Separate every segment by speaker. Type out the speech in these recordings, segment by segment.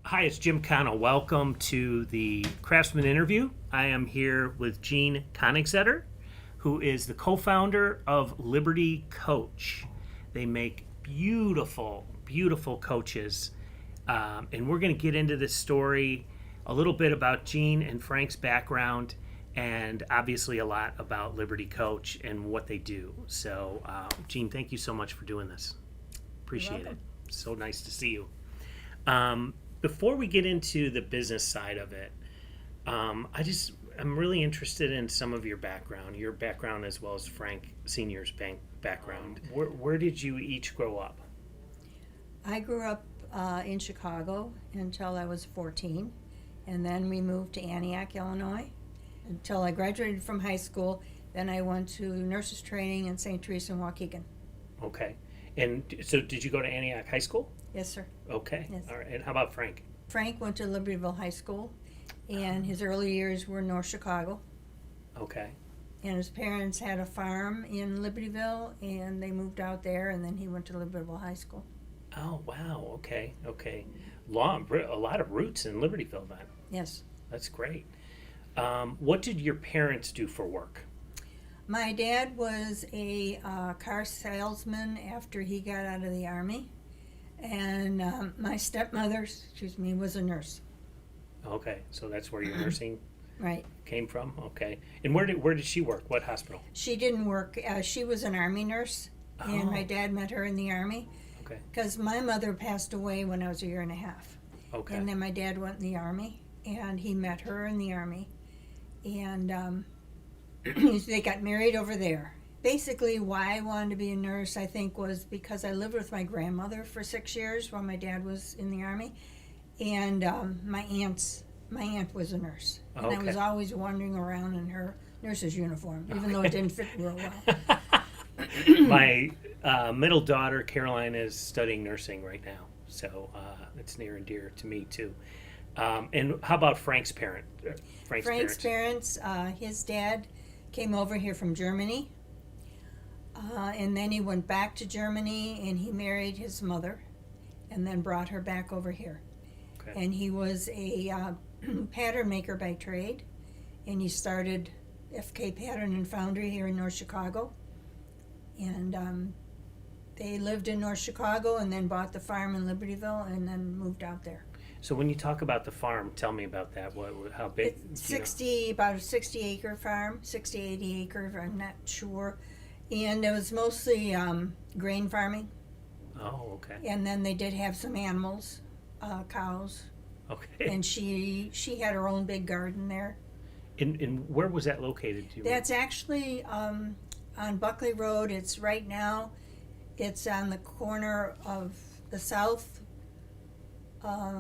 Speaker 1: Hi, it's Jim Connell. Welcome to the Craftsman interview. I am here with Jeanne Konigseder, who is the co-founder of Liberty Coach. They make beautiful, beautiful coaches. And we're going to get into this story, a little bit about Jeanne and Frank's background, and obviously a lot about Liberty Coach and what they do. So, Jeanne, thank you so much for doing this. Appreciate it. So nice to see you. Before we get into the business side of it, I'm really interested in some of your background as well as Frank Sr.'s background. Where did you each grow up?
Speaker 2: I grew up in Chicago until I was 14, and then we moved to Antioch, Illinois, until I graduated from high school. Then I went to nurses training in St. Teresa and Waukegan.
Speaker 1: Okay. And so did you go to Antioch High School?
Speaker 2: Yes, sir.
Speaker 1: Okay.
Speaker 2: Yes.
Speaker 1: All right. And how about Frank?
Speaker 2: Frank went to Libertyville High School, and his early years were in North Chicago.
Speaker 1: Okay.
Speaker 2: And his parents had a farm in Libertyville, and they moved out there, and then he went to Libertyville High School.
Speaker 1: Oh, wow. Okay. A lot of roots in Libertyville then.
Speaker 2: Yes.
Speaker 1: That's great. What did your parents do for work?
Speaker 2: My dad was a car salesman after he got out of the Army, and my stepmother, was a nurse.
Speaker 1: Okay, so that's where your nursing
Speaker 2: Right.
Speaker 1: came from. Okay, and where did she work? What hospital?
Speaker 2: She didn't work. She was an Army nurse, and my dad met her in the Army.
Speaker 1: Okay.
Speaker 2: Because my mother passed away when I was a year and a half.
Speaker 1: Okay.
Speaker 2: And then my dad went in the Army, and he met her in the Army, and they got married over there. Basically, why I wanted to be a nurse, I think, was because I lived with my grandmother for 6 years while my dad was in the Army, and my aunt was a nurse, and I was always wandering around in her nurse's uniform, even though it didn't fit real well.
Speaker 1: My middle daughter Caroline is studying nursing right now, so it's near and dear to me too. And how about Frank's parents?
Speaker 2: Frank's parents, his dad came over here from Germany, and then he went back to Germany and he married his mother and then brought her back over here.
Speaker 1: Okay.
Speaker 2: And he was a pattern maker by trade, and he started FK Pattern and Foundry here in North Chicago, and they lived in North Chicago and then bought the farm in Libertyville and then moved out there.
Speaker 1: So when you talk about the farm, tell me about that. How big?
Speaker 2: It's about a 60-acre farm, 60, 80 acres, I'm not sure. And it was mostly grain farming.
Speaker 1: Oh, okay.
Speaker 2: And then they did have some animals, cows.
Speaker 1: Okay.
Speaker 2: And she had her own big garden there.
Speaker 1: And where was that located?
Speaker 2: That's actually on Buckley Road. It's right now, it's on the corner of the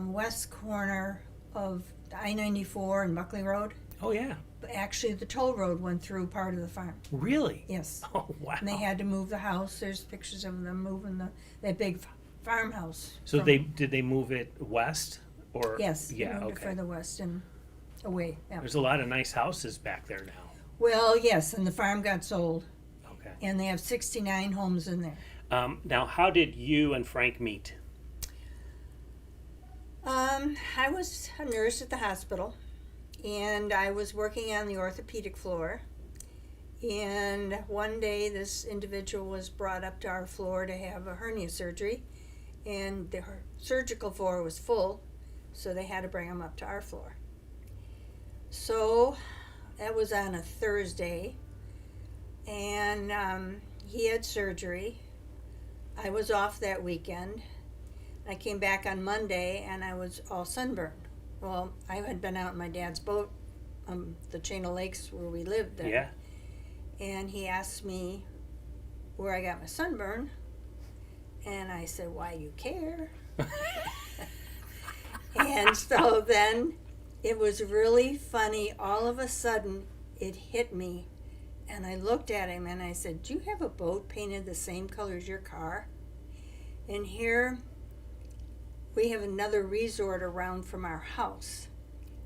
Speaker 2: west corner of I-94 and Buckley Road.
Speaker 1: Oh, yeah.
Speaker 2: But actually, the toll road went through part of the farm.
Speaker 1: Really?
Speaker 2: Yes.
Speaker 1: Oh, wow.
Speaker 2: And they had to move the house. There's pictures of them moving that big farmhouse.
Speaker 1: So did they move it west? Or
Speaker 2: Yes.
Speaker 1: Yeah,
Speaker 2: they moved it
Speaker 1: okay.
Speaker 2: further west and away. Yeah.
Speaker 1: There's a lot of nice houses back there now.
Speaker 2: Well, yes, and the farm got sold.
Speaker 1: Okay.
Speaker 2: And they have 69 homes in there.
Speaker 1: Now, how did you and Frank meet?
Speaker 2: I was a nurse at the hospital, and I was working on the orthopedic floor. And one day, this individual was brought up to our floor to have a hernia surgery, and the surgical floor was full, so they had to bring him up to our floor. So that was on a Thursday, and he had surgery. I was off that weekend. I came back on Monday, and I was all sunburned. Well, I had been out in my dad's boat, the chain of lakes where we lived then.
Speaker 1: Yeah.
Speaker 2: And he asked me where I got my sunburn, and I said, "Why you care?" And so then it was really funny. All of a sudden, it hit me, and I looked at him and I said, "Do you have a boat painted the same color as your car?" And here we have another resort around from our house,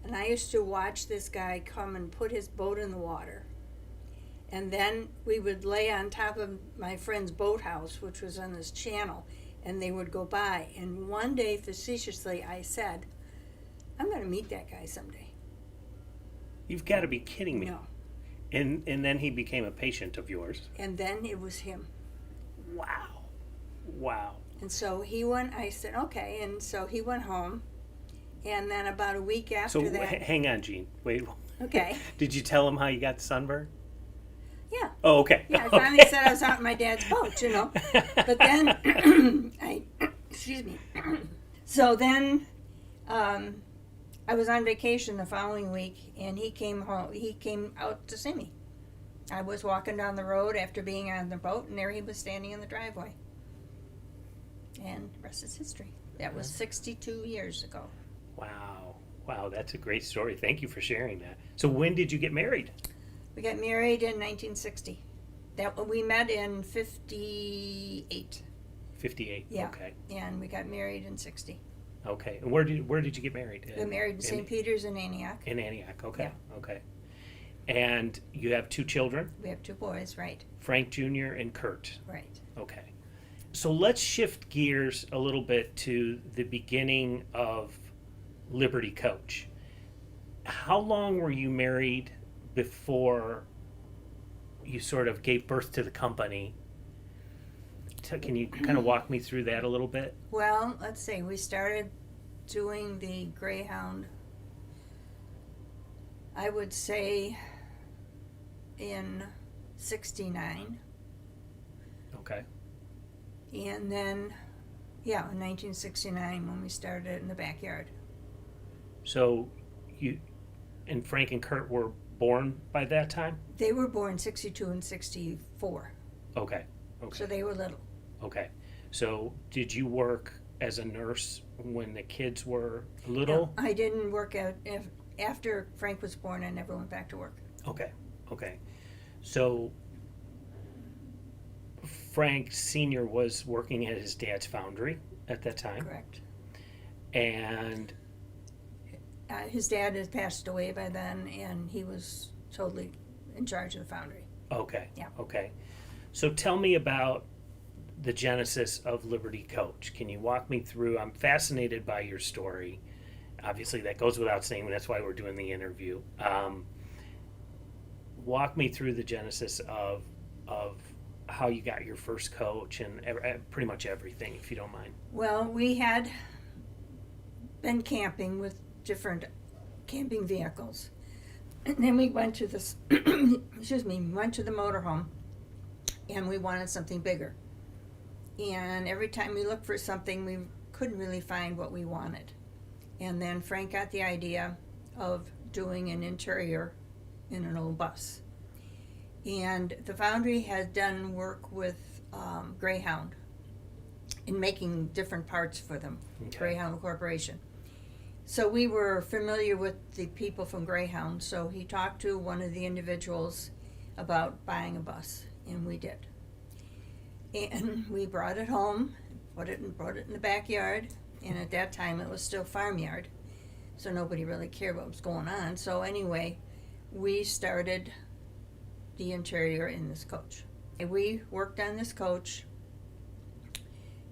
Speaker 2: and I used to watch this guy come and put his boat in the water. And then we would lay on top of my friend's boathouse, which was on this channel, and they would go by. And one day, facetiously, I said, I'm going to meet that guy someday.
Speaker 1: You've got to be kidding me.
Speaker 2: No.
Speaker 1: And then he became a patient of yours.
Speaker 2: And then it was him.
Speaker 1: Wow. Wow.
Speaker 2: And so he went, I said, okay. And so he went home. And then about a week after
Speaker 1: So
Speaker 2: that.
Speaker 1: hang on, Jeanne. Wait.
Speaker 2: Okay.
Speaker 1: Did you tell him how you got the sunburn?
Speaker 2: Yeah.
Speaker 1: Oh, okay.
Speaker 2: Yeah, I finally said I was out in my dad's boat, you know. But then, excuse me. So then I was on vacation the following week, and he came home. He came out to see me. I was walking down the road after being on the boat, and there he was standing in the driveway. And the rest is history. That was 62 years ago.
Speaker 1: Wow. Wow, that's a great story. Thank you for sharing that. So when did you get married?
Speaker 2: We got married in 1960. We met in 58.
Speaker 1: 58.
Speaker 2: Yeah.
Speaker 1: Okay.
Speaker 2: And we got married in 60.
Speaker 1: Okay. And where did you get married?
Speaker 2: We got married in St. Peter's in Antioch.
Speaker 1: In Antioch. Okay.
Speaker 2: Yeah.
Speaker 1: Okay. And you have 2 children?
Speaker 2: We have 2 boys, right?
Speaker 1: Frank Jr. and Kurt.
Speaker 2: Right.
Speaker 1: Okay. So let's shift gears a little bit to the beginning of Liberty Coach. How long were you married before you sort of gave birth to the company? Can you kind of walk me through that a little bit?
Speaker 2: Well, let's see. We started doing the Greyhound, I would say, in 69.
Speaker 1: Okay.
Speaker 2: And then, yeah, in 1969 when we started in the backyard.
Speaker 1: So you and Frank and Kurt were born by that time?
Speaker 2: They were born 62 and 64.
Speaker 1: Okay. Okay.
Speaker 2: So they were little.
Speaker 1: Okay. So did you work as a nurse when the kids were little?
Speaker 2: No, I didn't work after Frank was born. I never went back to work.
Speaker 1: Okay. Okay. So Frank Sr. was working at his dad's foundry at that time.
Speaker 2: Correct.
Speaker 1: And
Speaker 2: His dad had passed away by then, and he was totally in charge of the foundry.
Speaker 1: okay.
Speaker 2: Yeah.
Speaker 1: Okay. So tell me about the genesis of Liberty Coach. Can you walk me through? I'm fascinated by your story. Obviously, that goes without saying. That's why we're doing the interview. Walk me through the genesis of how you got your first coach and pretty much everything, if you don't mind.
Speaker 2: Well, we had been camping with different camping vehicles. And then we went to this, excuse me, we went to the motorhome, and we wanted something bigger. And every time we looked for something, we couldn't really find what we wanted. And then Frank got the idea of doing an interior in an old bus. And the foundry had done work with Greyhound in making different parts for them,
Speaker 1: Okay.
Speaker 2: Greyhound Corporation. So we were familiar with the people from Greyhound, so he talked to one of the individuals about buying a bus, and we did. And we brought it home, brought it in the backyard, and at that time it was still farmyard, so nobody really cared what was going on. So anyway, we started the interior in this coach. And we worked on this coach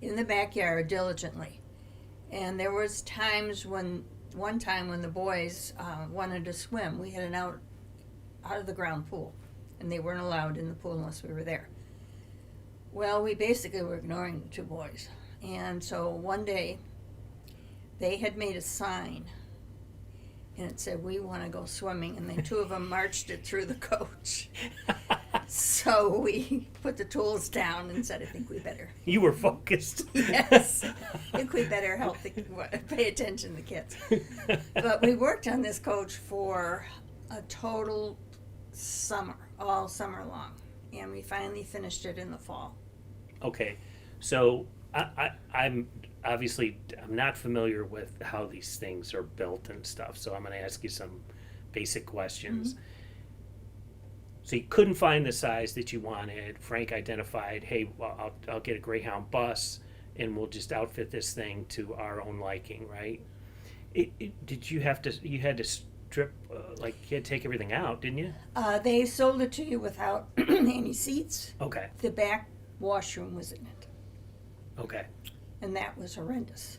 Speaker 2: in the backyard diligently. And there was one time when the boys wanted to swim. We had an out of the ground pool, and they weren't allowed in the pool unless we were there. Well, we basically were ignoring the 2 boys. And so one day, they had made a sign, and it said, "We want to go swimming," and then 2 of them marched it through the coach. So we put the tools down and said, "I think we better."
Speaker 1: You were focused.
Speaker 2: Yes, I think we better pay attention to the kids. But we worked on this coach for a total summer, all summer long, and we finally finished it in the fall.
Speaker 1: Okay, so I'm not familiar with how these things are built and stuff, so I'm going to ask you some basic questions.
Speaker 2: Mm-hmm.
Speaker 1: So you couldn't find the size that you wanted. Frank identified, hey, well, I'll get a Greyhound bus, and we'll just outfit this thing to our own liking, right? Did you had to strip, you had to take everything out, didn't you?
Speaker 2: They sold it to you without any seats.
Speaker 1: Okay.
Speaker 2: The back washroom was in it,
Speaker 1: Okay.
Speaker 2: and that was horrendous.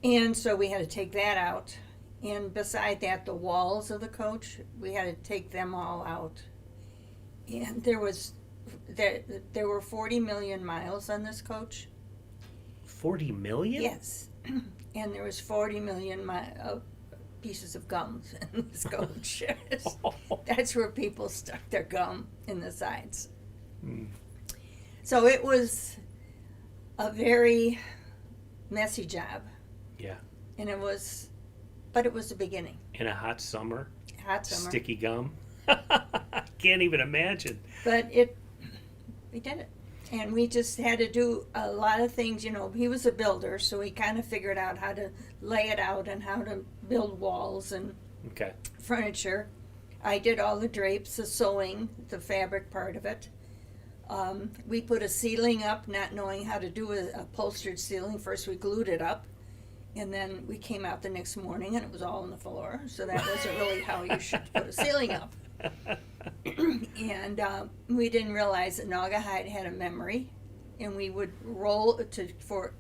Speaker 2: And so we had to take that out. And beside that, the walls of the coach, we had to take them all out. And there were 40 million miles on this coach.
Speaker 1: 40 million?
Speaker 2: Yes. And there was 40 million pieces of gum in this coach. That's where people stuck their gum in the sides. So it was a very messy job.
Speaker 1: Yeah.
Speaker 2: And it was the beginning.
Speaker 1: In a hot summer?
Speaker 2: Hot summer.
Speaker 1: Sticky gum? Can't even imagine.
Speaker 2: But we did it. And we just had to do a lot of things. You know, he was a builder, so he kind of figured out how to lay it out and how to build walls and furniture. I did all the drapes, the sewing, the fabric part of it. We put a ceiling up, not knowing how to do a upholstered ceiling. First we glued it up, and then we came out the next morning and it was all on the floor. So that wasn't really how you should put a ceiling up. And we didn't realize that Naugahyde had a memory, and we would roll for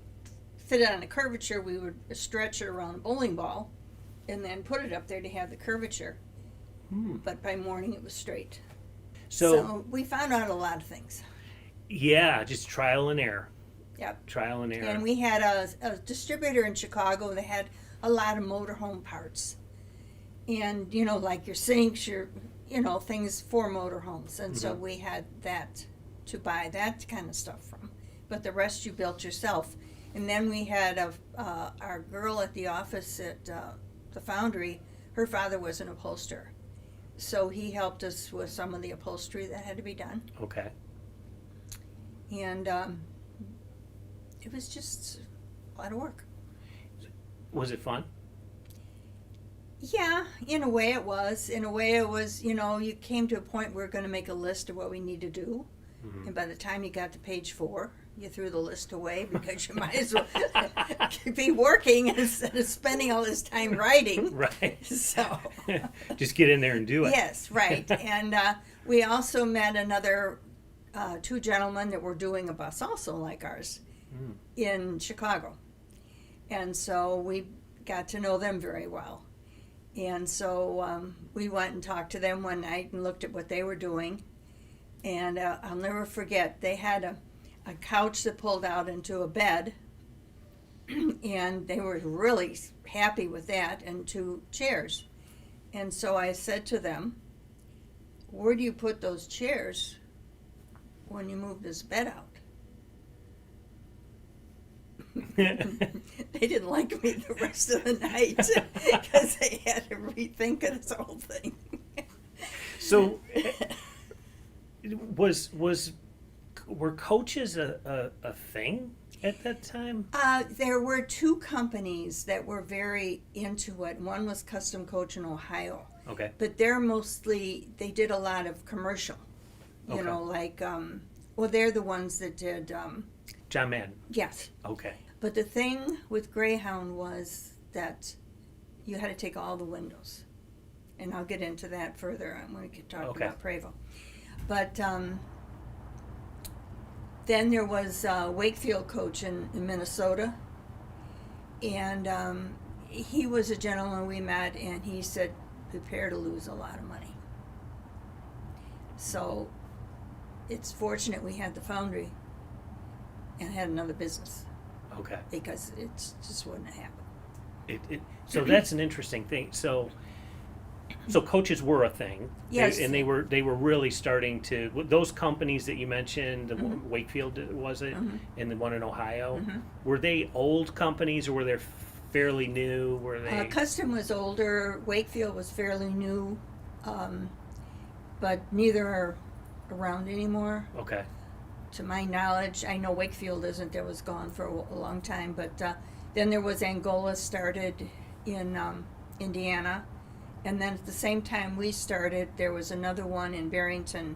Speaker 2: fit it on a curvature. We would stretch it around a bowling ball, and then put it up there to have the curvature. But by morning it was straight. So we found out a lot of things.
Speaker 1: Yeah, just trial and error.
Speaker 2: Yep.
Speaker 1: Trial and error.
Speaker 2: And we had a distributor in Chicago that had a lot of motorhome parts, and you know, like your sinks, your things for motorhomes. And so we had that to buy that kind of stuff from. But the rest you built yourself. And then we had our girl at the office at the foundry, her father was an upholsterer. So he helped us with some of the upholstery that had to be done.
Speaker 1: Okay.
Speaker 2: And it was just a lot of work.
Speaker 1: Was it fun?
Speaker 2: Yeah, in a way it was. In a way it was, you came to a point where we're going to make a list of what we need to do. And by the time you got to page 4, you threw the list away because you might as well be working instead of spending all this time writing.
Speaker 1: Right.
Speaker 2: So
Speaker 1: just get in there and do it.
Speaker 2: Yes, right. And we also met another 2 gentlemen that were doing a bus also like ours in Chicago. And so we got to know them very well. And so we went and talked to them one night and looked at what they were doing. And I'll never forget, they had a couch that pulled out into a bed. And they were really happy with that, and 2 chairs. And so I said to them, where do you put those chairs when you move this bed out? They didn't like me the rest of the night because they had to rethink this whole thing.
Speaker 1: So, were coaches a thing at that time?
Speaker 2: There were 2 companies that were very into it. One was Custom Coach in Ohio.
Speaker 1: Okay.
Speaker 2: But they did a lot of commercial. You know, like, they're the ones that did.
Speaker 1: John Madden.
Speaker 2: Yes.
Speaker 1: Okay.
Speaker 2: But the thing with Greyhound was that you had to take all the windows. And I'll get into that further when we can talk about Prevo. But then there was Wakefield Coach in Minnesota. And he was a gentleman we met, and he said, prepare to lose a lot of money. So it's fortunate we had the foundry and had another business.
Speaker 1: Okay.
Speaker 2: Because it just wouldn't have happened.
Speaker 1: So that's an interesting thing. So coaches were a thing.
Speaker 2: Yes.
Speaker 1: And they were really starting to, those companies that you mentioned, Wakefield was it, and the one in Ohio, were they old companies or were they fairly new? Were they?
Speaker 2: Custom was older. Wakefield was fairly new, but neither are around anymore.
Speaker 1: Okay.
Speaker 2: To my knowledge, I know Wakefield isn't. That was gone for a long time. But then there was Angola started in Indiana. And then at the same time we started, there was another one in Barrington.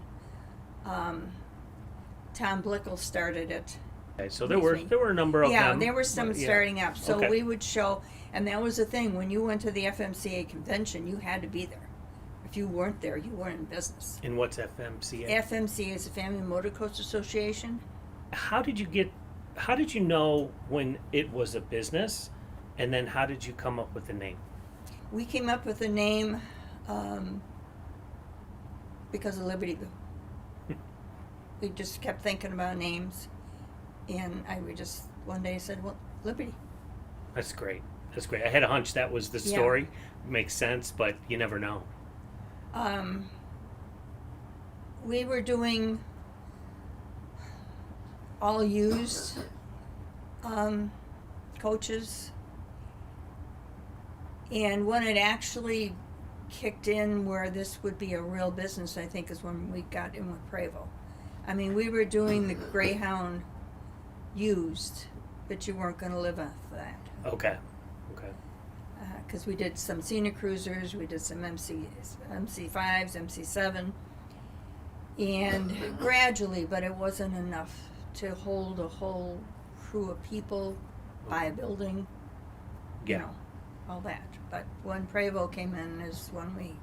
Speaker 2: Tom Blickel started it.
Speaker 1: Okay, so there were a number of them.
Speaker 2: Yeah, there were some starting up. So we would show, and that was the thing. When you went to the FMCA convention, you had to be there. If you weren't there, you weren't in business.
Speaker 1: And what's FMCA?
Speaker 2: FMCA is the Family Motor Coach Association.
Speaker 1: How did you know when it was a business And then how did you come up with the name?
Speaker 2: We came up with the name because of Libertyville. We just kept thinking about names, and we just one day said, well, Liberty.
Speaker 1: That's great. That's great. I had a hunch that was the story. Makes sense, but you never know.
Speaker 2: We were doing all used coaches, and when it actually kicked in where this would be a real business, I think, is when we got in with Prevost. I mean, we were doing the Greyhound used, but you weren't going to live off that.
Speaker 1: Okay.
Speaker 2: Because we did some scenic cruisers, we did some MC5s, MC7, and gradually, but it wasn't enough to hold a whole crew of people, buy a building, you know, all that. But when Prevost came in is when we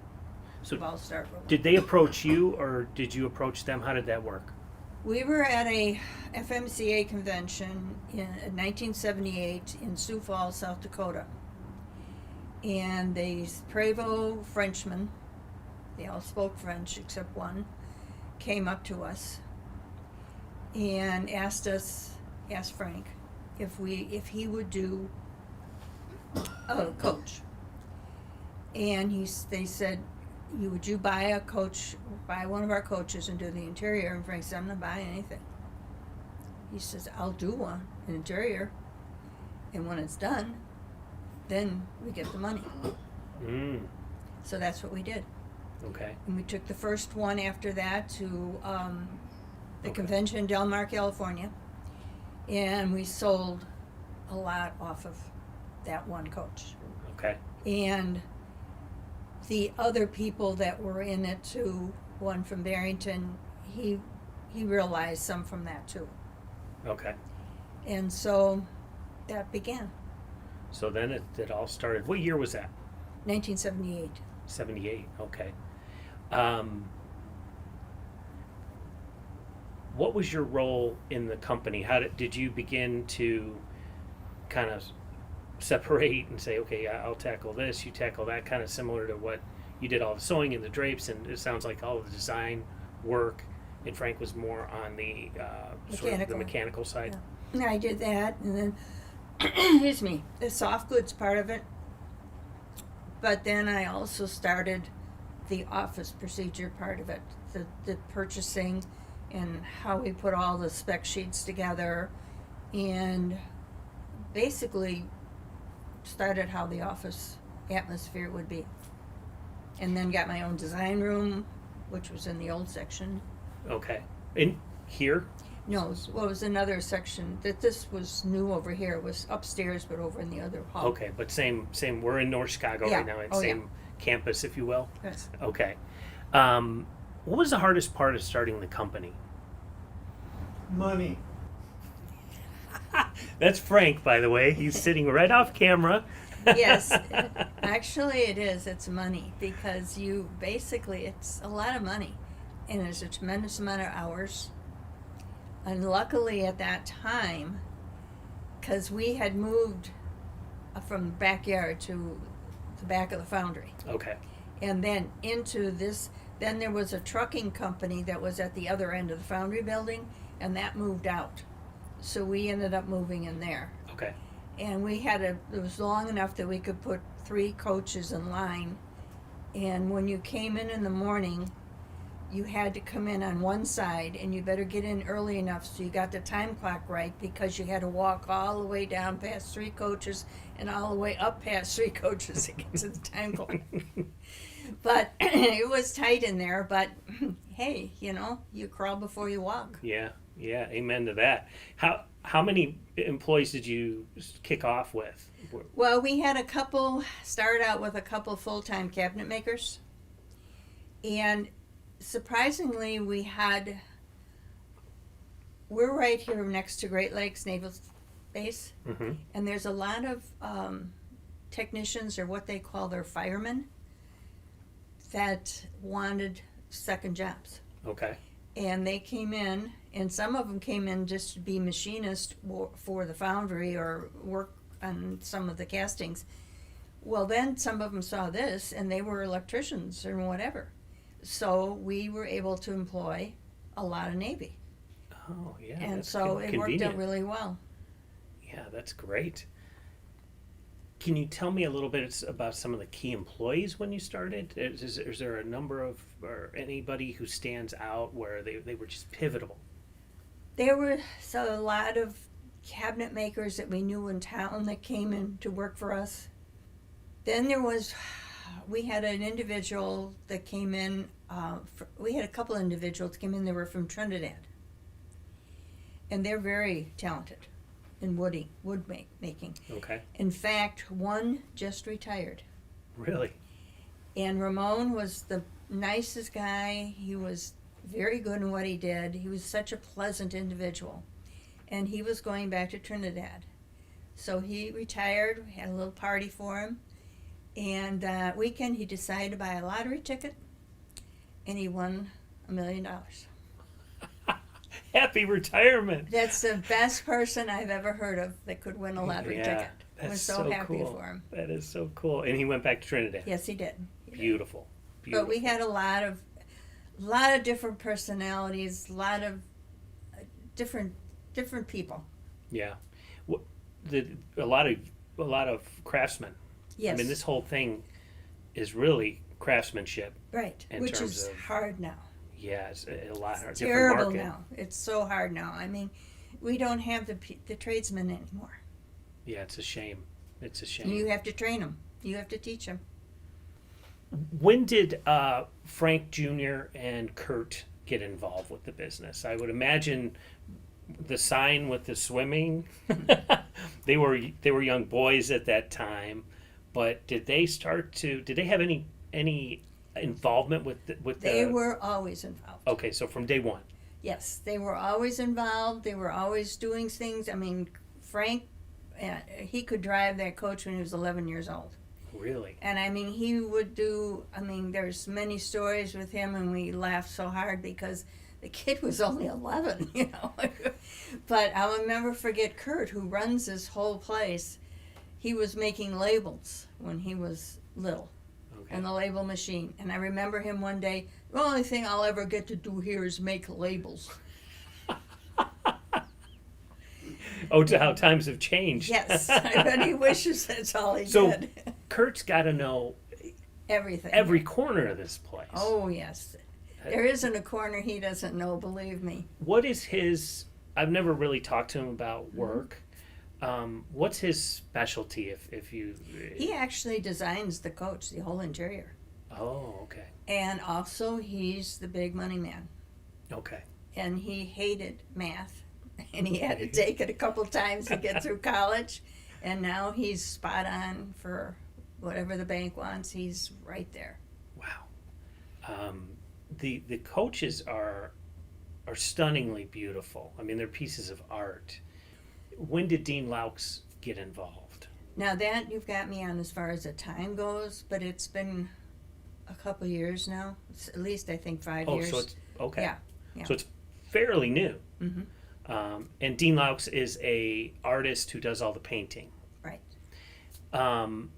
Speaker 2: all started rolling.
Speaker 1: Did they approach you, or did you approach them? How did that work?
Speaker 2: We were at a FMCA convention in 1978 in Sioux Falls, South Dakota. And the Prevost Frenchmen, they all spoke French except one, came up to us and asked Frank if he would do a coach. And they said, would you buy one of our coaches and do the interior? And Frank said, I'm not buying anything. He says, I'll do an interior, and when it's done, then we get the money. So that's what we did.
Speaker 1: Okay.
Speaker 2: And we took the first one after that to the convention in Del Mar, California, and we sold a lot off of that one coach.
Speaker 1: Okay.
Speaker 2: And the other people that were in it too, one from Barrington, he realized some from that too.
Speaker 1: Okay.
Speaker 2: And so that began.
Speaker 1: So then it all started. What year was that?
Speaker 2: 1978.
Speaker 1: 78. Okay. What was your role in the company? How did you begin to kind of separate and say, okay, I'll tackle this, you tackle that, kind of similar to what you did all the sewing and the drapes, and it sounds like all of the design work, and Frank was more on the sort of the mechanical side.
Speaker 2: Yeah. I did that, and then excuse me, the soft goods part of it. But then I also started the office procedure part of it, the purchasing and how we put all the spec sheets together, and basically started how the office atmosphere would be. And then got my own design room, which was in the old section.
Speaker 1: Okay. In here?
Speaker 2: No, it was another section. This was new over here. It was upstairs, but over in the other hall.
Speaker 1: Okay, but same. We're in North Chicago right now. Same campus, if you will.
Speaker 2: Yes.
Speaker 1: Okay. What was the hardest part of starting the company?
Speaker 3: Money.
Speaker 1: That's Frank, by the way. He's sitting right off camera.
Speaker 2: Yes, actually it is. It's money, because it's a lot of money, and there's a tremendous amount of hours. And luckily at that time, because we had moved from the backyard to the back of the foundry.
Speaker 1: Okay.
Speaker 2: And then into this, then there was a trucking company that was at the other end of the foundry building, and that moved out. So we ended up moving in there.
Speaker 1: Okay.
Speaker 2: And it was long enough that we could put 3 coaches in line. And when you came in the morning, you had to come in on one side, and you better get in early enough so you got the time clock right, because you had to walk all the way down past 3 coaches and all the way up past 3 coaches to get to the time clock. But it was tight in there, but hey, you crawl before you walk.
Speaker 1: Yeah, amen to that. How many employees did you kick off with?
Speaker 2: Well, we had started out with a couple full-time cabinet makers, and surprisingly, we're right here next to Great Lakes Naval Base, and there's a lot of technicians, or what they call their firemen, that wanted second jobs.
Speaker 1: Okay.
Speaker 2: And they came in, and some of them came in just to be machinists for the foundry, or work on some of the castings. Well, then some of them saw this, and they were electricians or whatever. So we were able to employ a lot of Navy.
Speaker 1: Oh, yeah.
Speaker 2: And
Speaker 1: that's
Speaker 2: so it worked
Speaker 1: convenient.
Speaker 2: out really well.
Speaker 1: Yeah, that's great. Can you tell me a little bit about some of the key employees when you started? Is there a number of, or anybody who stands out where they were just pivotal?
Speaker 2: There were a lot of cabinet makers that we knew in town that came in to work for us. Then we had an individual that came in, we had a couple individuals that came in that were from Trinidad. And they're very talented in wood making.
Speaker 1: Okay.
Speaker 2: In fact, one just retired.
Speaker 1: Really?
Speaker 2: And Ramon was the nicest guy. He was very good in what he did. He was such a pleasant individual. And he was going back to Trinidad. So he retired. We had a little party for him. And that weekend he decided to buy a lottery ticket. And he won $1 million.
Speaker 1: Happy retirement.
Speaker 2: That's the best person I've ever heard of that could win a lottery ticket. I was so happy
Speaker 1: cool.
Speaker 2: for him.
Speaker 1: That is so cool. And he went back to Trinidad.
Speaker 2: Yes, he did.
Speaker 1: Beautiful.
Speaker 2: But we had a lot of different personalities, a lot of different people.
Speaker 1: Yeah. A lot of craftsmen.
Speaker 2: Yes.
Speaker 1: I mean, this whole thing is really craftsmanship.
Speaker 2: Right.
Speaker 1: in
Speaker 2: Which
Speaker 1: terms
Speaker 2: is
Speaker 1: of-
Speaker 2: hard now.
Speaker 1: Yeah, it's a lot hard.
Speaker 2: It's
Speaker 1: Different
Speaker 2: terrible
Speaker 1: market.
Speaker 2: now. It's so hard now. I mean, we don't have the tradesmen anymore.
Speaker 1: Yeah, it's a shame. It's a shame.
Speaker 2: You have to train them. You have to teach them.
Speaker 1: When did Frank Jr. and Kurt get involved with the business? I would imagine the sign with the swimming. they were young boys at that time, but did they have any involvement with
Speaker 2: They were always involved.
Speaker 1: Okay, so from day one.
Speaker 2: Yes, they were always involved. They were always doing things. I mean, Frank, he could drive that coach when he was 11 years old.
Speaker 1: Really?
Speaker 2: And I mean, he would do, there's many stories with him, and we laughed so hard because the kid was only 11, you know. But I'll never forget Kurt, who runs this whole place. He was making labels when he was little.
Speaker 1: Okay.
Speaker 2: And the label machine. And I remember him one day, the only thing I'll ever get to do here is make labels.
Speaker 1: Oh, to how times have changed.
Speaker 2: Yes, but he wishes that's all he
Speaker 1: So
Speaker 2: did.
Speaker 1: Kurt's got to know
Speaker 2: Everything.
Speaker 1: every corner of this place.
Speaker 2: Oh, yes. There isn't a corner he doesn't know, believe me.
Speaker 1: What is his? I've never really talked to him about work. What's his specialty? If you?
Speaker 2: He actually designs the coach, the whole interior.
Speaker 1: Oh, okay.
Speaker 2: And also, he's the big money man.
Speaker 1: Okay.
Speaker 2: And he hated math. And he had to take it a couple times to get through college. And now he's spot on for whatever the bank wants. He's right there.
Speaker 1: Wow. The coaches are stunningly beautiful. I mean, they're pieces of art. When did Dean Laux get involved?
Speaker 2: Now that you've got me on as far as the time goes, but it's been a couple years now. It's at least I think 5 years.
Speaker 1: Oh, so it's okay.
Speaker 2: Yeah.
Speaker 1: So it's fairly new.
Speaker 2: Mm-hmm.
Speaker 1: And Dean Laux is a artist who does all the painting.
Speaker 2: Right.
Speaker 1: Can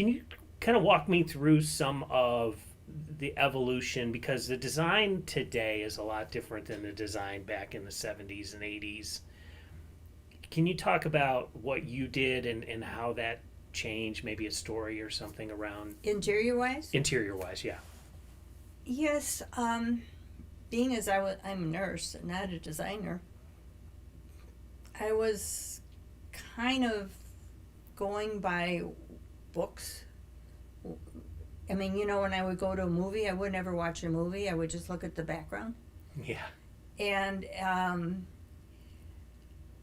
Speaker 1: you kind of walk me through some of the evolution, because the design today is a lot different than the design back in the 70s and 80s. Can you talk about what you did and how that changed, maybe a story or something around
Speaker 2: Interior-wise?
Speaker 1: interior-wise? Yeah.
Speaker 2: Yes. Being as I'm a nurse, not a designer, I was kind of going by books. I mean, you know, when I would go to a movie, I would never watch a movie. I would just look at the background.
Speaker 1: Yeah.
Speaker 2: And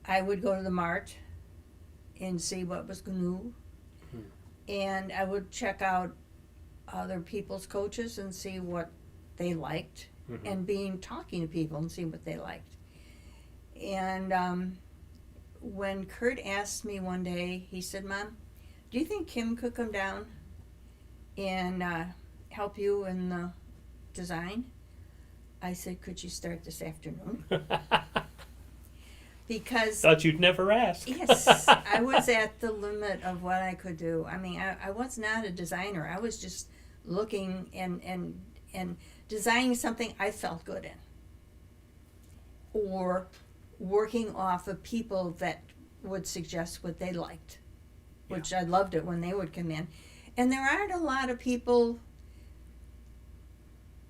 Speaker 2: I would go to the Mart and see what was new. And I would check out other people's coaches and see what they liked. And talking to people and see what they liked. And when Kurt asked me one day, he said, "Mom, do you think Kim could come down and help you in the design?" I said, "Could you start this afternoon?" because
Speaker 1: Thought you'd never ask.
Speaker 2: yes, I was at the limit of what I could do. I mean, I was not a designer. I was just looking and designing something I felt good in, or working off of people that would suggest what they liked, which I loved it when they would come in. And there aren't a lot of people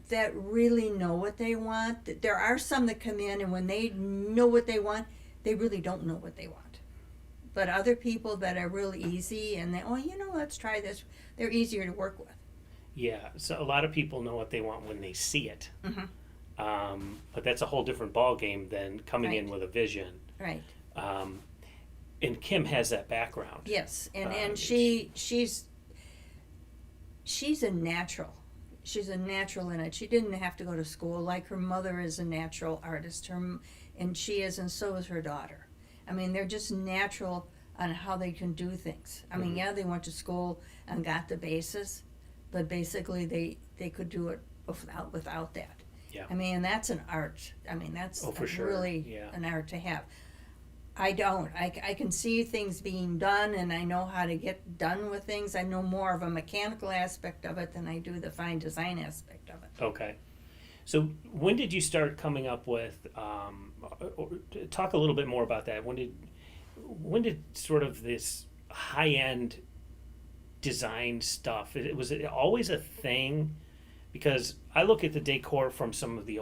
Speaker 2: that really know what they want. There are some that come in and when they know what they want, they really don't know what they want. But other people that are really easy and they, let's try this, they're easier to work with.
Speaker 1: Yeah, so a lot of people know what they want when they see it.
Speaker 2: Mm-hmm.
Speaker 1: But that's a whole different ball game than coming in
Speaker 2: Right.
Speaker 1: with a vision.
Speaker 2: Right.
Speaker 1: And Kim has that background.
Speaker 2: Yes, and she's a natural. She's a natural in it. She didn't have to go to school. Like her mother is a natural artist, and she is, and so is her daughter. I mean, they're just natural on how they can do things. I mean, yeah, they went to school and got the basis, but basically they could do it without that.
Speaker 1: Yeah.
Speaker 2: I mean, that's an art. I mean, that's
Speaker 1: For sure.
Speaker 2: really
Speaker 1: Yeah.
Speaker 2: an art to have. I don't. I can see things being done, and I know how to get done with things. I know more of a mechanical aspect of it than I do the fine design aspect of it.
Speaker 1: Okay. So when did you start coming up with, or talk a little bit more about that. When did sort of this high-end design stuff, was it always a thing? Because I look at the decor from some of the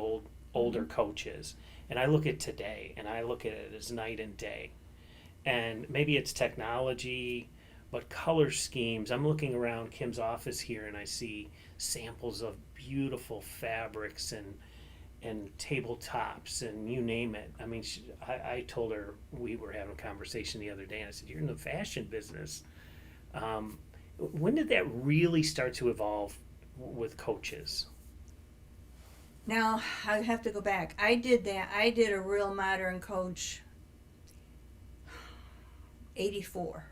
Speaker 1: older coaches, and I look at today, and I look at it as night and day. And maybe it's technology, but color schemes. I'm looking around Kim's office here, and I see samples of beautiful fabrics and tabletops, and you name it. I mean, I told her, we were having a conversation the other day, and I said, "You're in the fashion business." When did that really start to evolve with coaches?
Speaker 2: Now, I have to go back. I did that. I did a real modern coach 84.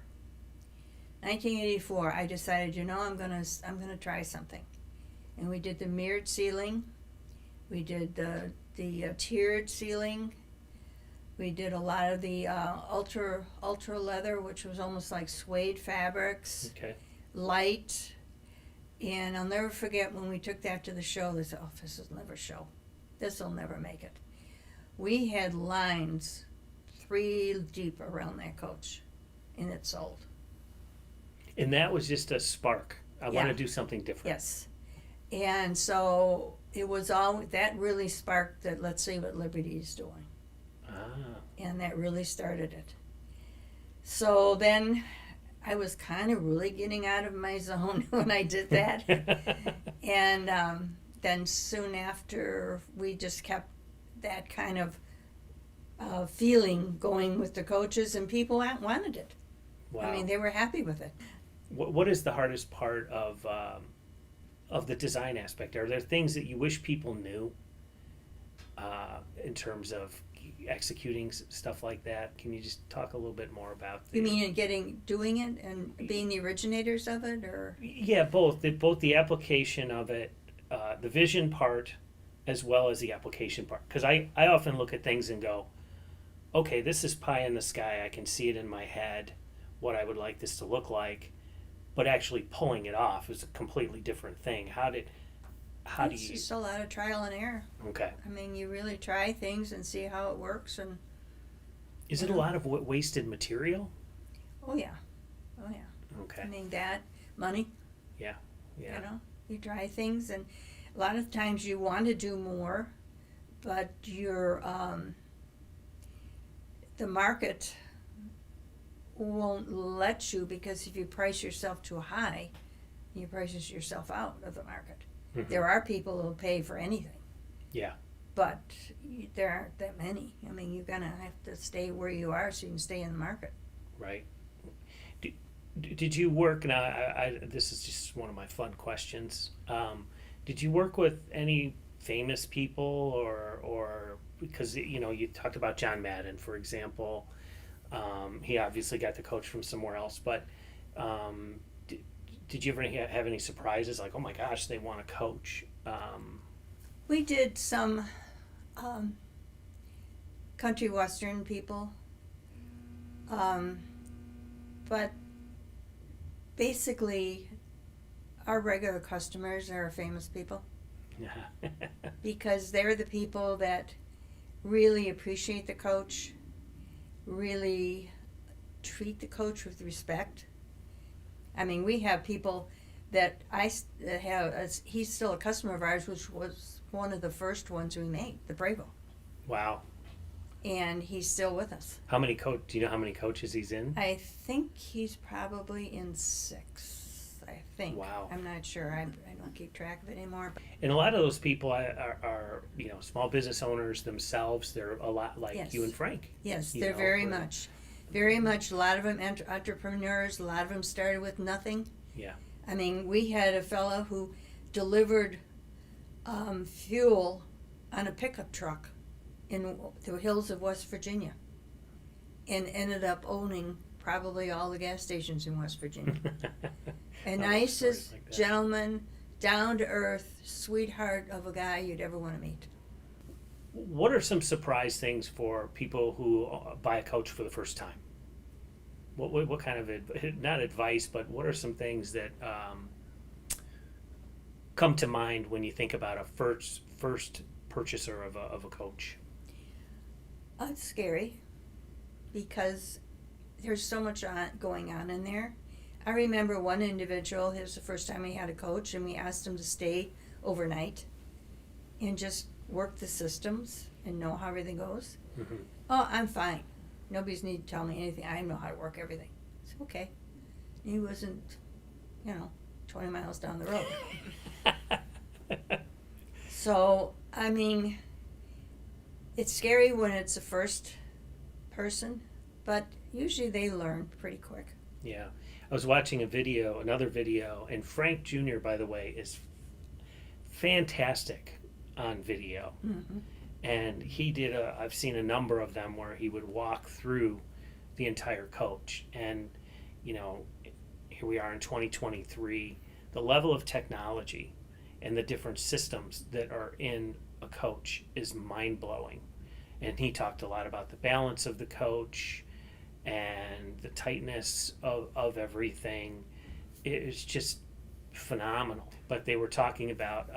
Speaker 2: 1984, I decided, I'm gonna try something. And we did the mirrored ceiling. We did the tiered ceiling. We did a lot of the ultra leather, which was almost like suede fabrics.
Speaker 1: Okay.
Speaker 2: Light. And I'll never forget when we took that to the show, they said, "Oh, this will never show. This will never make it." We had lines 3 deep around that coach, and it sold.
Speaker 1: And that was just a spark. I want to do something different.
Speaker 2: Yes. And so it was all, that really sparked that, let's see what Liberty is doing. And that really started it. So then I was kind of really getting out of my zone when I did that. And then soon after, we just kept that kind of feeling going with the coaches, and people wanted it.
Speaker 1: Wow.
Speaker 2: I mean, they were happy with it.
Speaker 1: What is the hardest part of the design aspect? Are there things that you wish people knew in terms of executing stuff like that? Can you just talk a little bit more about
Speaker 2: You mean doing it and being the originators of it, or?
Speaker 1: Yeah, both the application of it, the vision part, as well as the application part. Because I often look at things and go, okay, this is pie in the sky. I can see it in my head, what I would like this to look like. But actually pulling it off is a completely different thing.
Speaker 2: It's just a lot of trial and error.
Speaker 1: Okay.
Speaker 2: I mean, you really try things and see how it works, and
Speaker 1: Is it a lot of wasted material?
Speaker 2: oh yeah.
Speaker 1: Okay.
Speaker 2: I mean, that money.
Speaker 1: Yeah.
Speaker 2: You try things, and a lot of times you want to do more, but the market won't let you, because if you price yourself too high, you price yourself out of the market.
Speaker 1: Mm-hmm.
Speaker 2: There are people who'll pay for anything.
Speaker 1: Yeah.
Speaker 2: But there aren't that many. I mean, you're going to have to stay where you are so you can stay in the market.
Speaker 1: Right. Did you work, now this is just one of my fun questions, did you work with any famous people or because you talked about John Madden, for example. He obviously got the coach from somewhere else, but did you ever have any surprises, like, oh my gosh, they want a coach?
Speaker 2: We did some country western people. But basically, our regular customers are famous people because they're the people that really appreciate the coach, really treat the coach with respect. I mean, we have people that he's still a customer of ours, which was one of the first ones we made, the Bravo.
Speaker 1: Wow.
Speaker 2: And he's still with us.
Speaker 1: Do you know how many coaches he's in?
Speaker 2: I think he's probably in 6. I think.
Speaker 1: Wow.
Speaker 2: I'm not sure. I don't keep track of it anymore.
Speaker 1: And a lot of those people are small business owners themselves. They're a lot like
Speaker 2: Yes.
Speaker 1: you and Frank.
Speaker 2: Yes, they're very much. A lot of them entrepreneurs. A lot of them started with nothing.
Speaker 1: Yeah.
Speaker 2: I mean, we had a fellow who delivered fuel on a pickup truck in the hills of West Virginia and ended up owning probably all the gas stations in West Virginia. And nicest
Speaker 1: like
Speaker 2: gentleman, down to earth, sweetheart of a guy you'd ever want to meet.
Speaker 1: What are some surprise things for people who buy a coach for the first time? What kind of, not advice, but what are some things that come to mind when you think about a first purchaser of a coach?
Speaker 2: It's scary because there's so much going on in there. I remember one individual, it was the first time he had a coach, and we asked him to stay overnight and just work the systems and know how everything goes.
Speaker 1: Mm-hmm.
Speaker 2: Oh, I'm fine. Nobody's need to tell me anything. I know how to work everything. It's okay. He wasn't, 20 miles down the road. So, I mean, it's scary when it's the first person, but usually they learn pretty quick.
Speaker 1: Yeah. I was watching another video, and Frank Jr., by the way, is fantastic on video.
Speaker 2: Mm-hmm.
Speaker 1: And he did I've seen a number of them where he would walk through the entire coach. And, here we are in 2023, the level of technology and the different systems that are in a coach is mind-blowing. And he talked a lot about the balance of the coach and the tightness of everything. It's just phenomenal. But they were talking about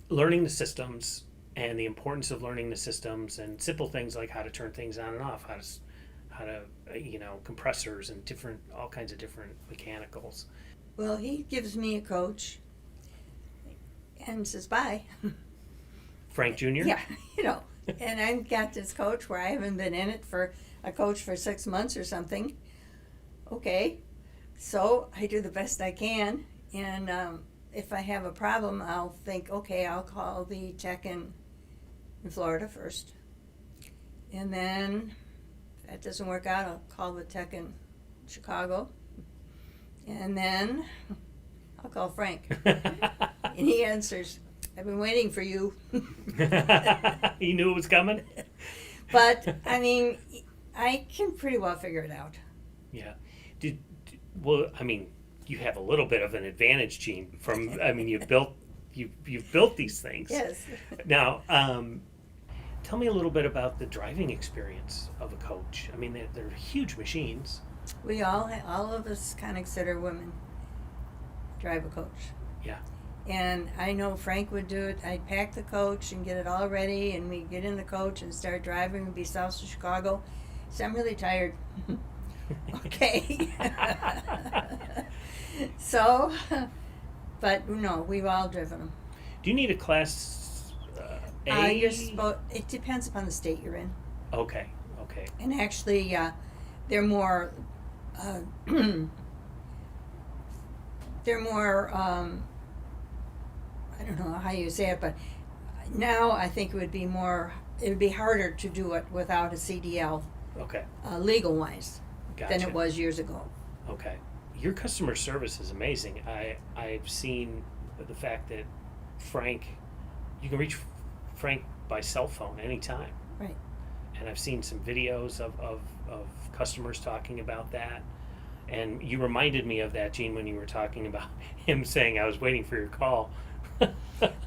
Speaker 1: learning the systems and the importance of learning the systems and simple things like how to turn things on and off, how to compressors and all kinds of different mechanicals.
Speaker 2: Well, he gives me a coach and says bye.
Speaker 1: Frank Jr.?
Speaker 2: Yeah, and I've got this coach where I haven't been in it for a coach for 6 months or something. Okay, so I do the best I can, and if I have a problem, I'll think, okay, I'll call the tech in Florida first, and then if that doesn't work out, I'll call the tech in Chicago, and then I'll call Frank, and he answers, I've been waiting for you.
Speaker 1: He knew it was coming?
Speaker 2: But, I mean, I can pretty well figure it out.
Speaker 1: Yeah. You have a little bit of an advantage, Jeanne, you've built these things.
Speaker 2: Yes.
Speaker 1: Now, tell me a little bit about the driving experience of a coach. I mean, they're huge machines.
Speaker 2: We all of us Konigseder women drive a coach.
Speaker 1: Yeah.
Speaker 2: And I know Frank would do it. I'd pack the coach and get it all ready, and we'd get in the coach and start driving and be south of Chicago. So I'm really tired. Okay. So, but no, we've all driven them.
Speaker 1: Do you need a class A?
Speaker 2: It depends upon the state you're in.
Speaker 1: Okay.
Speaker 2: And actually, they're more, I don't know how you say it, but now I think it would be harder to do it without a CDL,
Speaker 1: Okay.
Speaker 2: Legal-wise,
Speaker 1: Gotcha.
Speaker 2: than it was years ago.
Speaker 1: Okay. Your customer service is amazing. I've seen the fact that you can reach Frank by cell phone anytime.
Speaker 2: Right.
Speaker 1: And I've seen some videos of customers talking about that. And you reminded me of that, Jeanne, when you were talking about him saying, I was waiting for your call.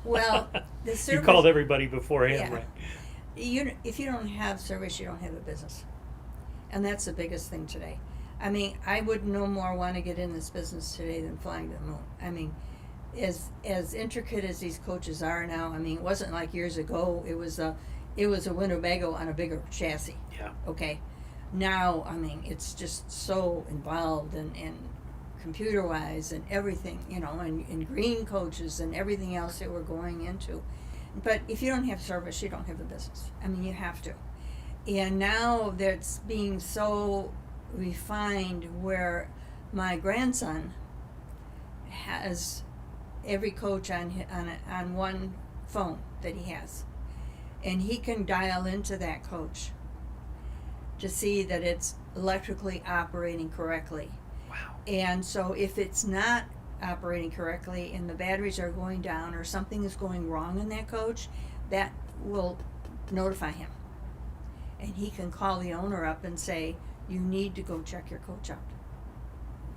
Speaker 2: Well, the service...
Speaker 1: You called everybody before him,
Speaker 2: Yeah.
Speaker 1: right?
Speaker 2: if you don't have service, you don't have a business. And that's the biggest thing today. I mean, I would no more want to get in this business today than flying to the moon. I mean, as intricate as these coaches are now, I mean, it wasn't like years ago. It was a Winnebago on a bigger chassis.
Speaker 1: Yeah.
Speaker 2: Okay. Now, I mean, it's just so involved and computer-wise and everything, and green coaches and everything else that we're going into. But if you don't have service, you don't have a business. I mean, you have to. And now that's being so refined where my grandson has every coach on one phone that he has. And he can dial into that coach to see that it's electrically operating correctly.
Speaker 1: Wow.
Speaker 2: And so if it's not operating correctly and the batteries are going down or something is going wrong in that coach, that will notify him. And he can call the owner up and say, you need to go check your coach out.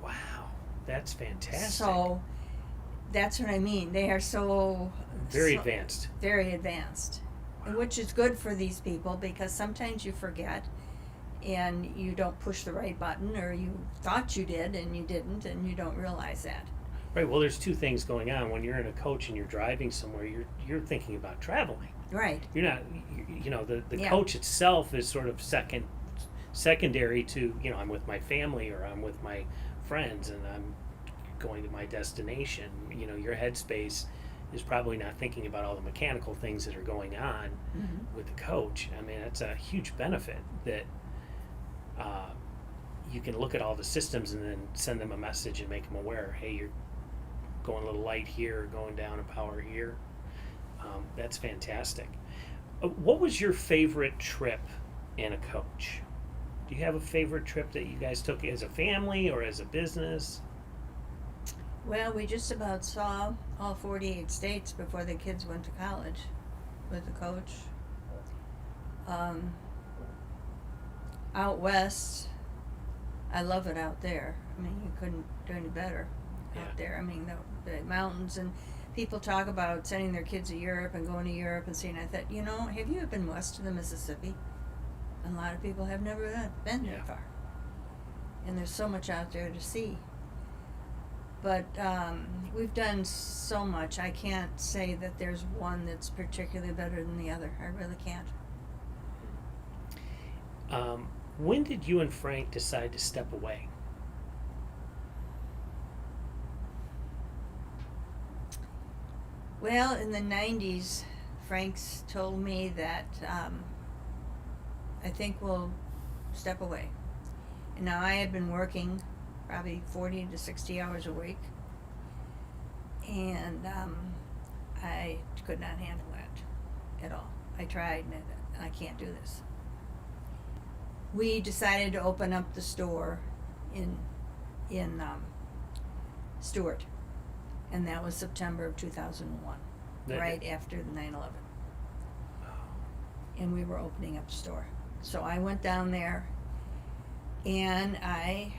Speaker 1: Wow. That's fantastic.
Speaker 2: So that's what I mean. They are
Speaker 1: very advanced.
Speaker 2: Very advanced.
Speaker 1: Wow.
Speaker 2: Which is good for these people because sometimes you forget and you don't push the right button, or you thought you did and you didn't, and you don't realize that.
Speaker 1: Right. Well, there's two things going on. When you're in a coach and you're driving somewhere, you're thinking about traveling.
Speaker 2: Right.
Speaker 1: You're not. The
Speaker 2: Yeah.
Speaker 1: coach itself is sort of secondary to I'm with my family or I'm with my friends and I'm going to my destination. Your headspace is probably not thinking about all the mechanical things that are going on with the coach. I mean, that's a huge benefit that you can look at all the systems and then send them a message and make them aware, hey, you're going a little light here or going down in power here. That's fantastic. What was your favorite trip in a coach? Do you have a favorite trip that you guys took as a family or as a business?
Speaker 2: Well, we just about saw all 48 states before the kids went to college with the coach. Out west, I love it out there. I mean, you couldn't do any better out there. I mean, the mountains, and people talk about sending their kids to Europe and going to Europe and seeing. I thought, have you ever been west of the Mississippi? And a lot of people have never been that far. And there's so much out there to see. But we've done so much. I can't say that there's one that's particularly better than the other. I really can't.
Speaker 1: When did you and Frank decide to step away?
Speaker 2: Well, in the 90s, Frank's told me that I think we'll step away. And now I had been working probably 40 to 60 hours a week, and I could not handle that at all. I tried, and I can't do this. We decided to open up the store in Stewart, and that was September of 2001, right after the 9/11. And we were opening up the store. So I went down there, and I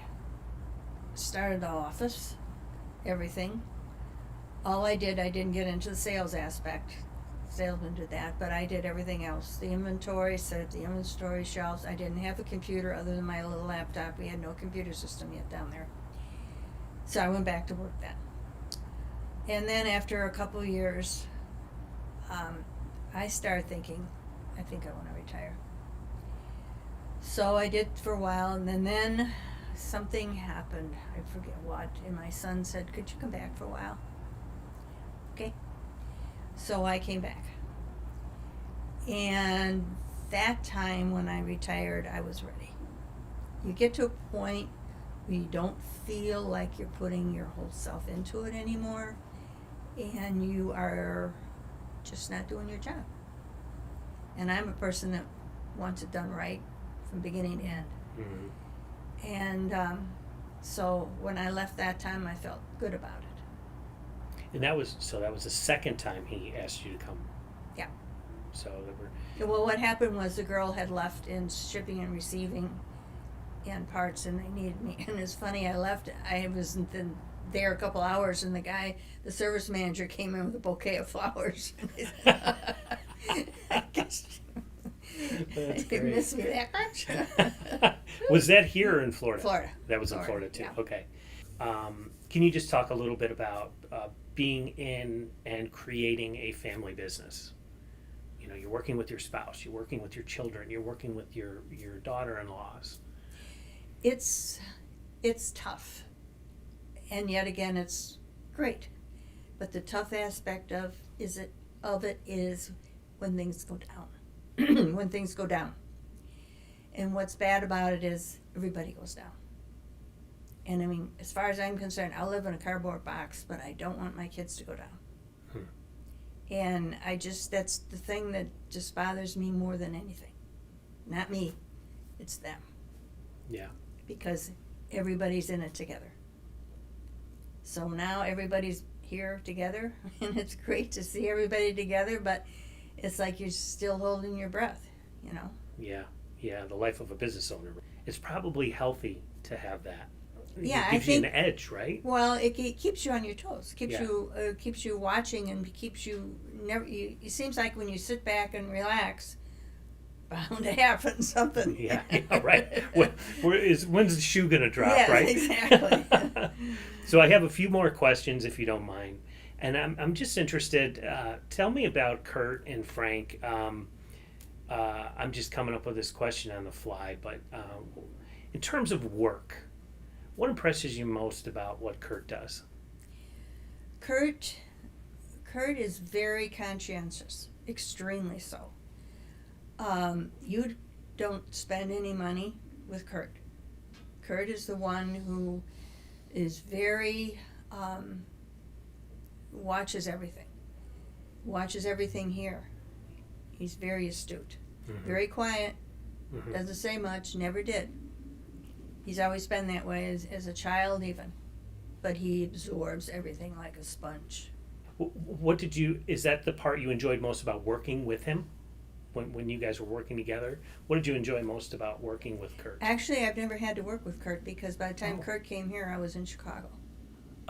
Speaker 2: started the office, everything. All I didn't get into the sales aspect. Salesman did that, but I did everything else. The inventory, set up the inventory shelves. I didn't have a computer other than my little laptop. We had no computer system yet down there. So I went back to work then. And then after a couple of years, I started thinking, I think I want to retire. So I did for a while, and then something happened. I forget what. And my son said, could you come back for a while? Okay. So I came back. And that time when I retired, I was ready. You get to a point where you don't feel like you're putting your whole self into it anymore, and you are just not doing your job. And I'm a person that wants it done right from beginning to end.
Speaker 1: Mm-hmm.
Speaker 2: And so when I left that time, I felt good about it.
Speaker 1: And that was the second time he asked you to come.
Speaker 2: Yeah.
Speaker 1: So there were.
Speaker 2: Well, what happened was the girl had left in shipping and receiving and parts, and they needed me. And it's funny, I left. I was there a couple hours, and the service manager, came in with a bouquet of flowers. I guess
Speaker 1: That's
Speaker 2: You
Speaker 1: great.
Speaker 2: miss me that much?
Speaker 1: Was that here or in Florida?
Speaker 2: Florida.
Speaker 1: That was in Florida too.
Speaker 2: Yeah.
Speaker 1: Okay. Can you just talk a little bit about being in and creating a family business? You know, you're working with your spouse, you're working with your children, you're working with your daughter-in-laws.
Speaker 2: It's tough, and yet again, it's great. But the tough aspect of it is when things go down. When things go down. And what's bad about it is everybody goes down. And I mean, as far as I'm concerned, I'll live in a cardboard box, but I don't want my kids to go down. And that's the thing that just bothers me more than anything. Not me, it's them.
Speaker 1: Yeah.
Speaker 2: Because everybody's in it together. So now everybody's here together, and it's great to see everybody together, but it's like you're still holding your breath, you know?
Speaker 1: Yeah, the life of a business owner. It's probably healthy to have that.
Speaker 2: Yeah,
Speaker 1: it gives you an edge, right?
Speaker 2: Well, it keeps you on your toes. Keeps
Speaker 1: Yeah.
Speaker 2: keeps you watching, and keeps you never. It seems like when you sit back and relax, bound to happen something.
Speaker 1: Yeah, right. When's the shoe gonna drop?
Speaker 2: Yes,
Speaker 1: right?
Speaker 2: Exactly.
Speaker 1: So I have a few more questions, if you don't mind, and I'm just interested. Tell me about Kurt and Frank. I'm just coming up with this question on the fly, but in terms of work, what impresses you most about what Kurt does?
Speaker 2: Kurt is very conscientious, extremely so. You don't spend any money with Kurt. Kurt is the one who is very, watches everything here. He's very astute, very quiet, doesn't say much, never did. He's always been that way as a child even, but he absorbs everything like a sponge.
Speaker 1: Is that the part you enjoyed most about working with him? When you guys were working together, what did you enjoy most about working with Kurt?
Speaker 2: Actually, I've never had to work with Kurt because by the time Kurt came here, I was in Chicago.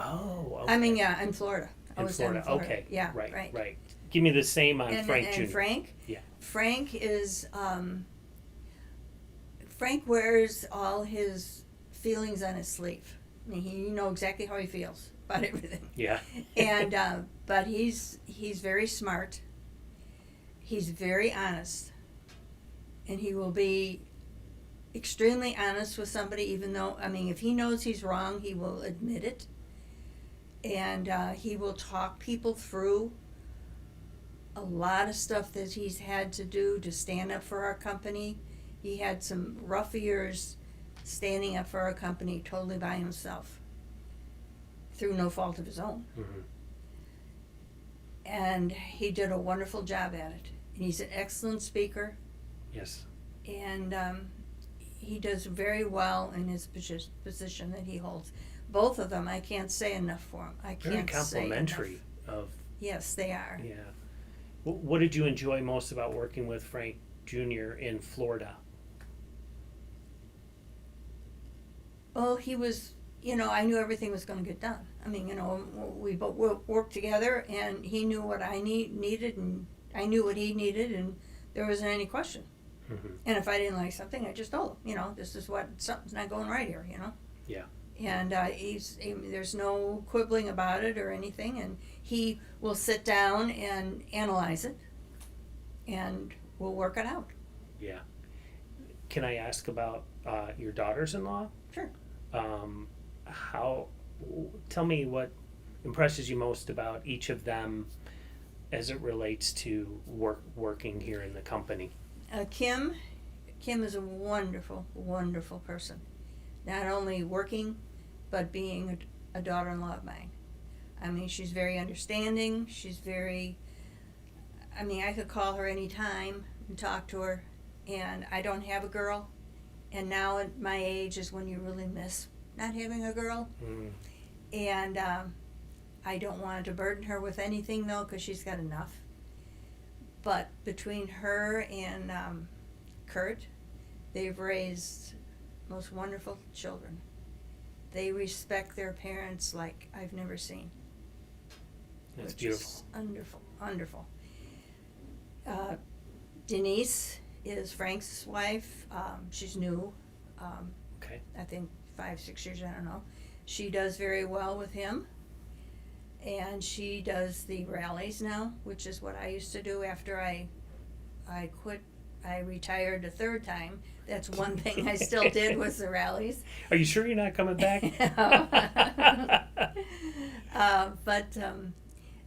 Speaker 1: Oh, okay.
Speaker 2: I mean, yeah, in Florida.
Speaker 1: In Florida. Okay.
Speaker 2: Yeah,
Speaker 1: Right. Give me the same on Frank Jr.
Speaker 2: And Frank?
Speaker 1: Yeah.
Speaker 2: Frank is, Frank wears all his feelings on his sleeve. I mean, you know exactly how he feels about everything.
Speaker 1: Yeah.
Speaker 2: And, but he's very smart. He's very honest. And he will be extremely honest with somebody, even though, I mean, if he knows he's wrong, he will admit it. And he will talk people through a lot of stuff that he's had to do to stand up for our company. He had some rough years standing up for our company totally by himself through no fault of his own. And he did a wonderful job at it. And he's an excellent speaker.
Speaker 1: Yes.
Speaker 2: And he does very well in his position that he holds. Both of them, I can't say enough for them. I
Speaker 1: Very
Speaker 2: can't say enough.
Speaker 1: complimentary of.
Speaker 2: Yes, they are.
Speaker 1: Yeah. What did you enjoy most about working with Frank Jr. in Florida?
Speaker 2: Well, he was, I knew everything was going to get done. I mean, we both worked together, and he knew what I needed, and I knew what he needed, and there wasn't any question. And if I didn't like something, I just told him, this is something's not going right here,
Speaker 1: Yeah.
Speaker 2: And there's no quibbling about it or anything, and he will sit down and analyze it, and we'll work it out.
Speaker 1: Yeah. Can I ask about your daughters-in-law?
Speaker 2: Sure.
Speaker 1: Tell me what impresses you most about each of them as it relates to working here in the company. Kim
Speaker 2: is a wonderful, wonderful person. Not only working, but being a daughter-in-law of mine. I mean, she's very understanding. I could call her any time and talk to her. And I don't have a girl. And now at my age is when you really miss not having a girl. And I don't want to burden her with anything, though, because she's got enough. But between her and Kurt, they've raised most wonderful children. They respect their parents like I've never seen.
Speaker 1: That's beautiful.
Speaker 2: Wonderful, wonderful. Denise is Frank's wife. She's new.
Speaker 1: Okay.
Speaker 2: I think 5-6 years, I don't know. She does very well with him. And she does the rallies now, which is what I used to do after I quit. I retired a third time. That's one thing I still did was the rallies.
Speaker 1: Are you sure you're not coming back?
Speaker 2: But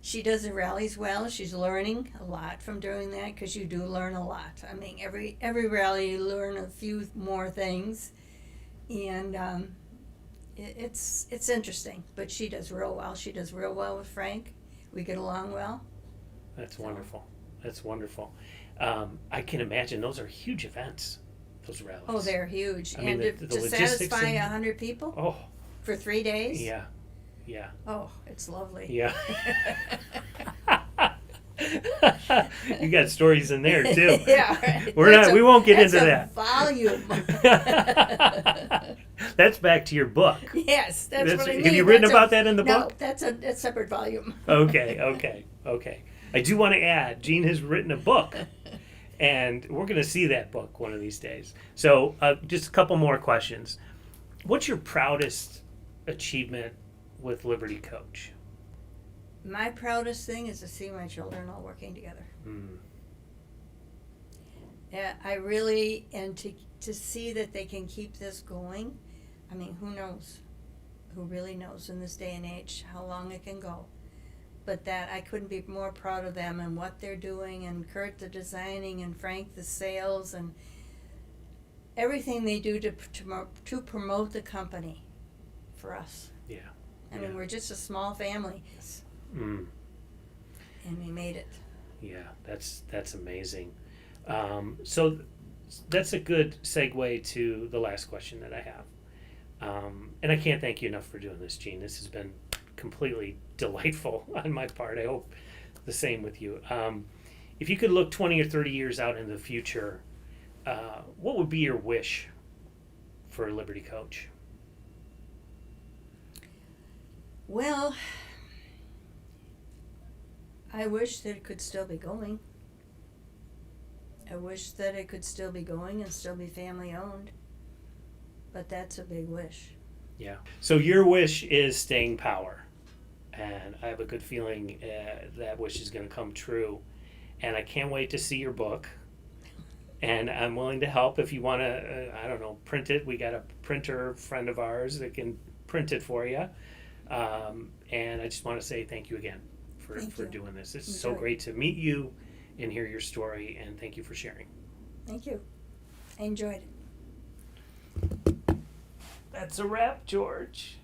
Speaker 2: she does the rallies well. She's learning a lot from doing that, because you do learn a lot. I mean, every rally you learn a few more things, and it's interesting. But she does real well. She does real well with Frank. We get along well.
Speaker 1: That's wonderful. That's wonderful. I can imagine those are huge events, those rallies.
Speaker 2: Oh, they're huge.
Speaker 1: I mean,
Speaker 2: and
Speaker 1: the
Speaker 2: to
Speaker 1: logistics
Speaker 2: satisfy
Speaker 1: and-
Speaker 2: 100 people
Speaker 1: Oh,
Speaker 2: for 3 days?
Speaker 1: yeah. Yeah.
Speaker 2: Oh, it's lovely.
Speaker 1: Yeah. You got stories in there too.
Speaker 2: Yeah, right.
Speaker 1: We won't get into
Speaker 2: that's
Speaker 1: that.
Speaker 2: a volume.
Speaker 1: That's back to your book.
Speaker 2: Yes, that's what I mean.
Speaker 1: Have you written
Speaker 2: That's
Speaker 1: about that in the
Speaker 2: no,
Speaker 1: book?
Speaker 2: that's a separate volume.
Speaker 1: Okay. I do want to add, Jeanne has written a book, and we're going to see that book one of these days. So just a couple more questions. What's your proudest achievement with Liberty Coach?
Speaker 2: My proudest thing is to see my children all working together.
Speaker 1: Mm.
Speaker 2: Yeah, I really, and to see that they can keep this going. I mean, who knows? Who really knows in this day and age how long it can go? But that I couldn't be more proud of them and what they're doing, and Kurt the designing, and Frank the sales, and everything they do to promote the company for us.
Speaker 1: Yeah.
Speaker 2: I mean, we're just a small family,
Speaker 1: Mm.
Speaker 2: and we made it.
Speaker 1: Yeah, that's amazing. So that's a good segue to the last question that I have. And I can't thank you enough for doing this, Jeanne. This has been completely delightful on my part. I hope the same with you. If you could look 20 or 30 years out in the future, what would be your wish for a Liberty Coach?
Speaker 2: Well, I wish that it could still be going. I wish that it could still be going and still be family owned. But that's a big wish.
Speaker 1: Yeah. So your wish is staying power. And I have a good feeling that wish is going to come true. And I can't wait to see your book. And I'm willing to help if you want to, print it. We got a printer friend of ours that can print it for you. And I just want to say thank you again for doing this. It's so great to meet you and hear your story. And thank you for sharing.
Speaker 2: Thank you. I enjoyed it.
Speaker 1: That's a wrap, George.